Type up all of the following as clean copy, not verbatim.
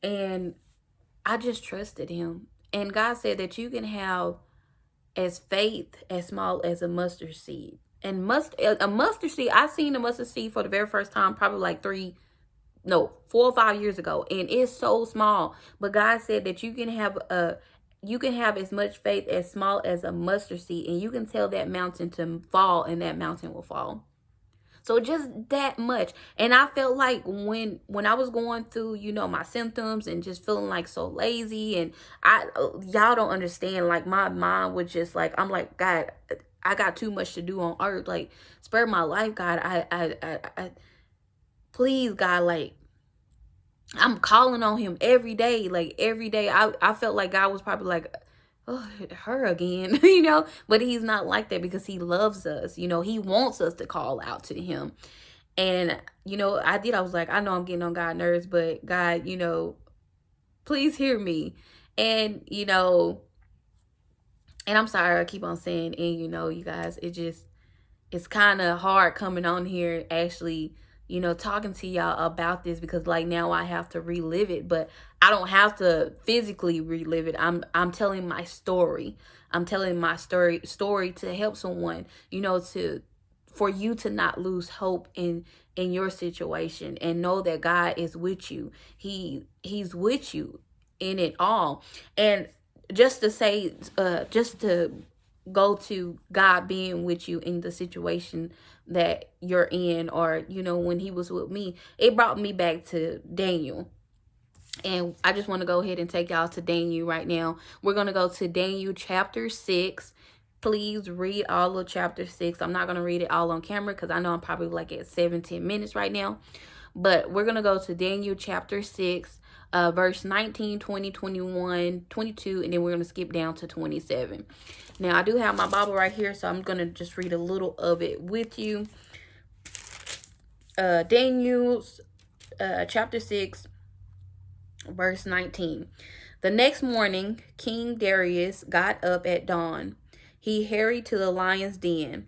And I just trusted him. And God said that you can have as faith as small as a mustard seed. And a mustard seed, I seen a mustard seed for the very first time probably like 4 or 5 years ago, and it's so small. But God said that you can have as much faith as small as a mustard seed, and you can tell that mountain to fall, and that mountain will fall. So just that much. And I felt like when I was going through, my symptoms and just feeling like so lazy, and y'all don't understand, like my mind was just like, I'm like, God, I got too much to do on earth. Like, spare my life, God. I please, God, like, I'm calling on him every day. Like every day. I felt like God was probably like, oh, her again, but he's not like that, because he loves us. He wants us to call out to him. And, I was like, I know I'm getting on God's nerves, but God, please hear me. And, and I'm sorry I keep on saying, and, you guys, it's kind of hard coming on here actually, talking to y'all about this, because like now I have to relive it, but I don't have to physically relive it. I'm telling my story. I'm telling my story to help someone, for you to not lose hope in your situation, and know that God is with you. He's with you in it all. And just to say, just to go to God being with you in the situation that you're in, or when he was with me, it brought me back to Daniel. And I just want to go ahead and take y'all to Daniel right now. We're going to go to Daniel chapter 6. Please read all of chapter 6. I'm not going to read it all on camera, because I know I'm probably like at 17 minutes right now. But we're going to go to Daniel chapter 6, verse 19, 20, 21, 22, and then we're going to skip down to 27. Now, I do have my Bible right here, so I'm going to just read a little of it with you. Daniel's chapter 6, verse 19. The next morning, King Darius got up at dawn. He hurried to the lion's den.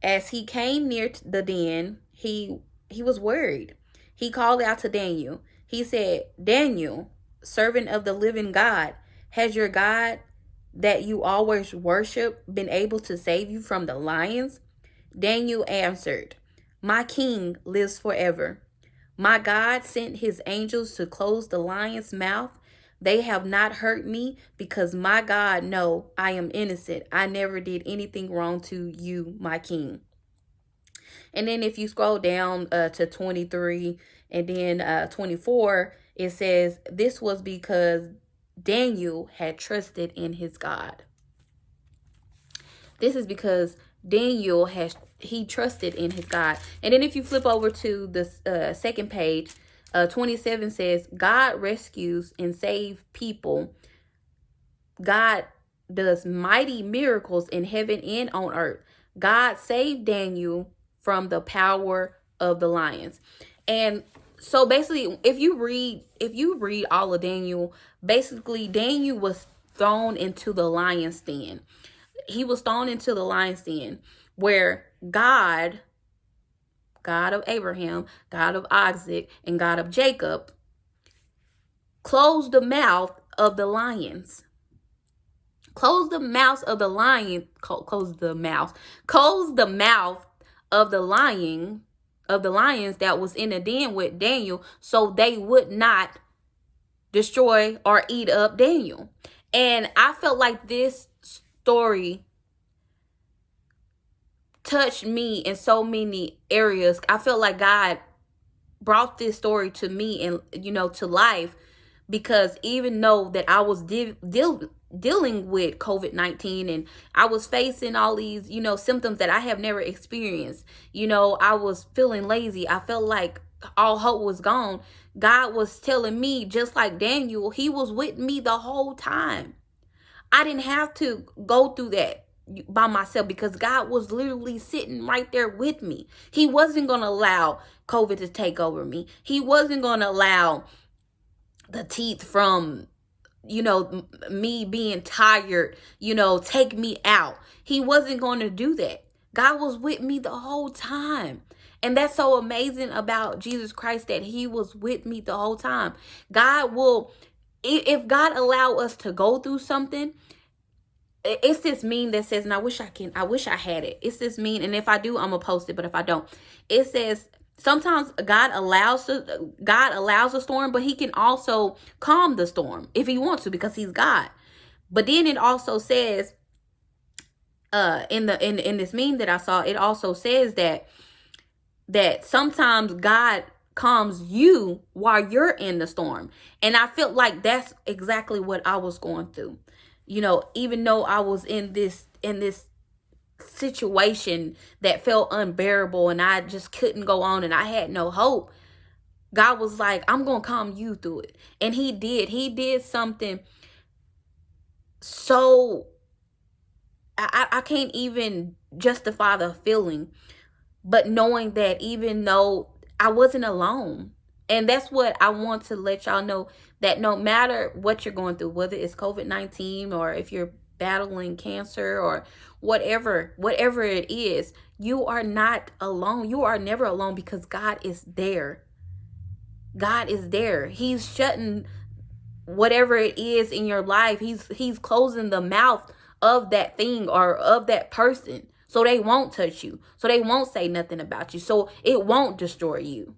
As he came near the den, he was worried. He called out to Daniel. He said, Daniel, servant of the living God, has your God that you always worship been able to save you from the lions? Daniel answered, my king lives forever. My God sent his angels to close the lion's mouth. They have not hurt me, because my God know I am innocent. I never did anything wrong to you, my king. And then if you scroll down to 23 and then 24, it says this was because Daniel had trusted in his God. This is because Daniel he trusted in his God. And then if you flip over to the second page, 27 says, God rescues and saves people. God does mighty miracles in heaven and on earth. God saved Daniel from the power of the lions. And so basically, if you read all of Daniel, basically Daniel was thrown into the lion's den. He was thrown into the lion's den, where God of Abraham, God of Isaac, and God of Jacob closed the mouth of the lions. Close the mouth of the lion. Close the mouth of the lions that was in the den with Daniel, so they would not destroy or eat up Daniel. And I felt like this story touched me in so many areas. I felt like God brought this story to me and, to life, because even though that I was dealing with COVID-19, and I was facing all these, symptoms that I have never experienced, I was feeling lazy. I felt like all hope was gone. God was telling me, just like Daniel, he was with me the whole time. I didn't have to go through that by myself, because God was literally sitting right there with me. He wasn't going to allow COVID to take over me. He wasn't going to allow the teeth from, me being tired, take me out. He wasn't going to do that. God was with me the whole time. And that's so amazing about Jesus Christ, that he was with me the whole time. God will, if God allow us to go through something, it's this meme that says, and I wish I had it. It's this meme, and if I do, I'm gonna post it, but if I don't, it says, sometimes God allows a storm, but he can also calm the storm if he wants to, because he's God. But then it also says, in this meme that I saw, it also says that sometimes God calms you while you're in the storm. And I felt like that's exactly what I was going through. You know, even though I was in this situation that felt unbearable and I just couldn't go on and I had no hope, God was like, I'm going to calm you through it. And he did something so, I can't even justify the feeling, but knowing that even though I wasn't alone. And that's what I want to let y'all know, that no matter what you're going through, whether it's COVID-19 or if you're battling cancer or whatever it is, you are not alone. You are never alone, because God is there. God is there. He's shutting whatever it is in your life. He's closing the mouth of that thing or of that person, so they won't touch you, so they won't say nothing about you, so it won't destroy you.